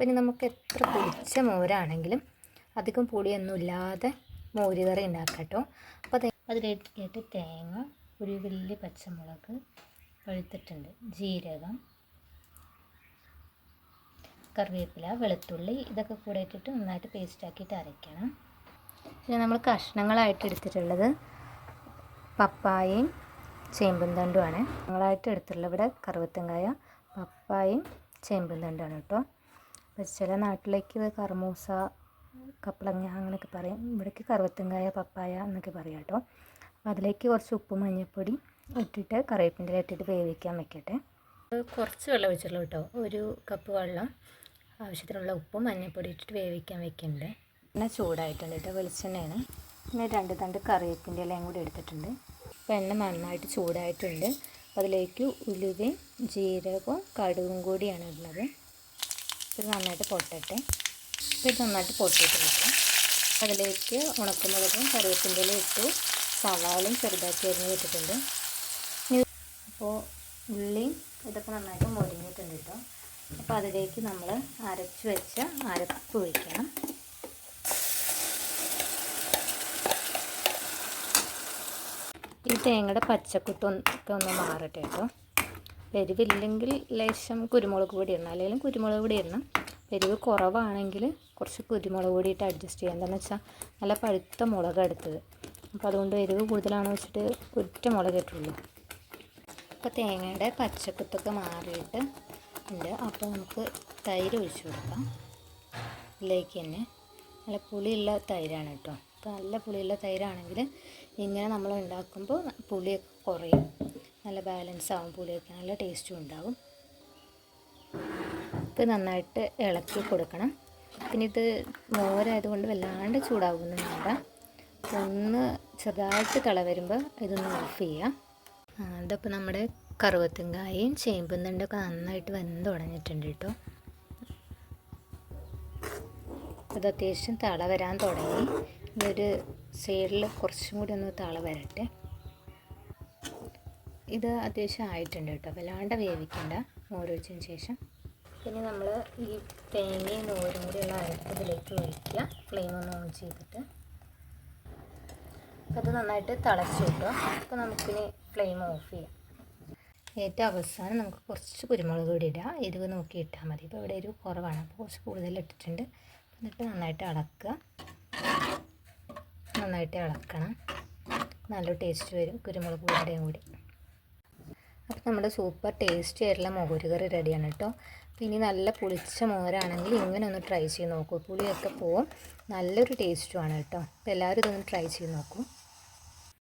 ഇനി നമുക്ക് എത്ര പുളിച്ച മോരാണെങ്കിലും അധികം പുളിയൊന്നും ഇല്ലാതെ മോര് കറി ഉണ്ടാക്കാം കേട്ടോ. അപ്പോൾ അതിലേക്ക് തേങ്ങ, ഒരു വലിയ പച്ചമുളക് പഴുത്തിട്ടുണ്ട്, ജീരകം, കറിവേപ്പില, വെളുത്തുള്ളി ഇതൊക്കെ കൂടെ ഇട്ടിട്ട് നന്നായിട്ട് പേസ്റ്റാക്കിയിട്ട് അരയ്ക്കണം. പിന്നെ നമ്മൾ കഷ്ണങ്ങളായിട്ട് എടുത്തിട്ടുള്ളത് പപ്പായയും ചേമ്പും തണ്ടുമാണ്. ഞങ്ങളായിട്ട് എടുത്തിട്ടുള്ളത് ഇവിടെ കറുവത്തങ്കായ, പപ്പായയും ചേമ്പും തണ്ടാണ് കേട്ടോ. അപ്പോൾ ചില നാട്ടിലേക്ക് കർമൂസ, കപ്പളങ്ങ അങ്ങനെയൊക്കെ പറയും. ഇവിടേക്ക് കറുവത്തങ്കായ, പപ്പായ എന്നൊക്കെ പറയാം കേട്ടോ. അപ്പോൾ അതിലേക്ക് കുറച്ച് ഉപ്പും മഞ്ഞൾപ്പൊടി ഇട്ടിട്ട് കറിവേപ്പിൻ്റെ ഇട്ടിട്ട് വേവിക്കാൻ വെക്കട്ടെ. കുറച്ച് വെള്ളം ഒഴിച്ചുള്ളൂ കേട്ടോ. 1 കപ്പ് വെള്ളം, ആവശ്യത്തിനുള്ള ഉപ്പും മഞ്ഞൾപ്പൊടി ഇട്ടിട്ട് വേവിക്കാൻ വെക്കുന്നുണ്ട്. എണ്ണ ചൂടായിട്ടുണ്ട് കേട്ടോ, വെളിച്ചെണ്ണയാണ്. പിന്നെ 2 തണ്ട് കറിവേപ്പിൻ്റെ ഇലയും കൂടി എടുത്തിട്ടുണ്ട്. അപ്പോൾ എണ്ണ നന്നായിട്ട് ചൂടായിട്ടുണ്ട്. അപ്പോൾ അതിലേക്ക് ഉലുവയും ജീരകവും കടുകും കൂടിയാണ് ഇടുന്നത്. ഇത് നന്നായിട്ട് പൊട്ടട്ടെ. അപ്പോൾ ഇത് നന്നായിട്ട് പൊട്ടിയിട്ടുണ്ട്. അതിലേക്ക് ഉണക്കമുളകും കറിവേപ്പിൻ്റെ ഇലയും ഇട്ടു, സവാളയും ചെറുതാക്കി അരിഞ്ഞ് ഇട്ടിട്ടുണ്ട്. അപ്പോൾ ഉള്ളിയും ഇതൊക്കെ നന്നായിട്ട് മൊരിഞ്ഞിട്ടുണ്ട് കേട്ടോ. അപ്പോൾ അതിലേക്ക് നമ്മൾ അരച്ച് വെച്ച അരപ്പ് ഒഴിക്കണം. ഈ തേങ്ങയുടെ പച്ചക്കുത്തൊക്കെ ഒന്ന് മാറട്ടെ കേട്ടോ. എരിവില്ലെങ്കിൽ ലേശം കുരുമുളക് പൊടി ഇടണം, അല്ലെങ്കിൽ കുരുമുളക് പൊടി ഇടണം. എരിവ് കുറവാണെങ്കിൽ കുറച്ച് കുരുമുളക് പൊടി ഇട്ട് അഡ്ജസ്റ്റ് ചെയ്യാം. എന്താണെന്ന് വെച്ചാൽ നല്ല പഴുത്ത മുളക് എടുത്തത്, അപ്പോൾ അതുകൊണ്ട് എരിവ് കൂടുതലാണെന്ന് വെച്ചിട്ട് ഒറ്റ മുളക് ഇട്ടുള്ളൂ. അപ്പോൾ തേങ്ങയുടെ പച്ചക്കുത്തൊക്കെ മാറിയിട്ട് ഉണ്ട്. അപ്പോൾ നമുക്ക് തൈര് ഒഴിച്ച് കൊടുക്കാം. ഇതിലേക്ക് തന്നെ നല്ല പുളിയുള്ള തൈരാണ് കേട്ടോ. അപ്പോൾ നല്ല പുളിയുള്ള തൈരാണെങ്കിൽ ഇങ്ങനെ നമ്മൾ ഉണ്ടാക്കുമ്പോൾ പുളിയൊക്കെ കുറയും, നല്ല ബാലൻസ് ആവും, പുളിയൊക്കെ നല്ല ടേസ്റ്റും ഉണ്ടാവും. ഇത് നന്നായിട്ട് ഇളക്കി കൊടുക്കണം. പിന്നെ ഇത് മോരായതുകൊണ്ട് വല്ലാണ്ട് ചൂടാവുന്നു വേണ്ട. ഒന്ന് ചെറുതായിട്ട് തിള വരുമ്പോൾ ഇതൊന്ന് ഓഫ് ചെയ്യാം. ഇതിപ്പോൾ നമ്മുടെ കറുവത്തങ്കായയും ചേമ്പും തണ്ടൊക്കെ നന്നായിട്ട് വെന്ത് തുടങ്ങിയിട്ടുണ്ട് കേട്ടോ. ഇത് അത്യാവശ്യം തിള വരാൻ തുടങ്ങി. ഇനി ഒരു സൈഡിൽ കുറച്ചും കൂടി ഒന്ന് തിള വരട്ടെ. ഇത് അത്യാവശ്യം ആയിട്ടുണ്ട് കേട്ടോ, വല്ലാണ്ട് വേവിക്കണ്ട മോരൊഴിച്ചതിന് ശേഷം. പിന്നെ നമ്മൾ ഈ തേങ്ങയും മോരും കൂടിയുള്ള അരപ്പതിലേക്ക് ഒഴിക്കുക, ഫ്ലെയിം ഒന്ന് ഓൺ ചെയ്തിട്ട്. അത് നന്നായിട്ട് തിളച്ച് കിട്ടും. അപ്പോൾ നമുക്കിനി ഫ്ലെയിം ഓഫ് ചെയ്യാം. ഏറ്റവും അവസാനം നമുക്ക് കുറച്ച് കുരുമുളക് പൊടി ഇടാം. എരിവ് നോക്കി ഇട്ടാൽ മതി. ഇപ്പോൾ ഇവിടെ എരിവ് കുറവാണ്, അപ്പോൾ കുറച്ച് കൂടുതൽ ഇട്ടിട്ടുണ്ട്. എന്നിട്ട് നന്നായിട്ട് ഇളക്കുക, നന്നായിട്ട് ഇളക്കണം. നല്ല ടേസ്റ്റ് വരും കുരുമുളക് പൊടിയുടെയും കൂടി. അപ്പോൾ നമ്മുടെ സൂപ്പർ ടേസ്റ്റി ആയിട്ടുള്ള മോര് കറി റെഡിയാണ് കേട്ടോ. അപ്പോൾ ഇനി നല്ല പുളിച്ച മോരാണെങ്കിൽ ഇങ്ങനെ ഒന്ന് ട്രൈ ചെയ്ത് നോക്കൂ. പുളിയൊക്കെ പോവും, നല്ലൊരു ടേസ്റ്റുമാണ് കേട്ടോ. അപ്പോൾ എല്ലാവരും ഇതൊന്ന് ട്രൈ ചെയ്ത് നോക്കൂ.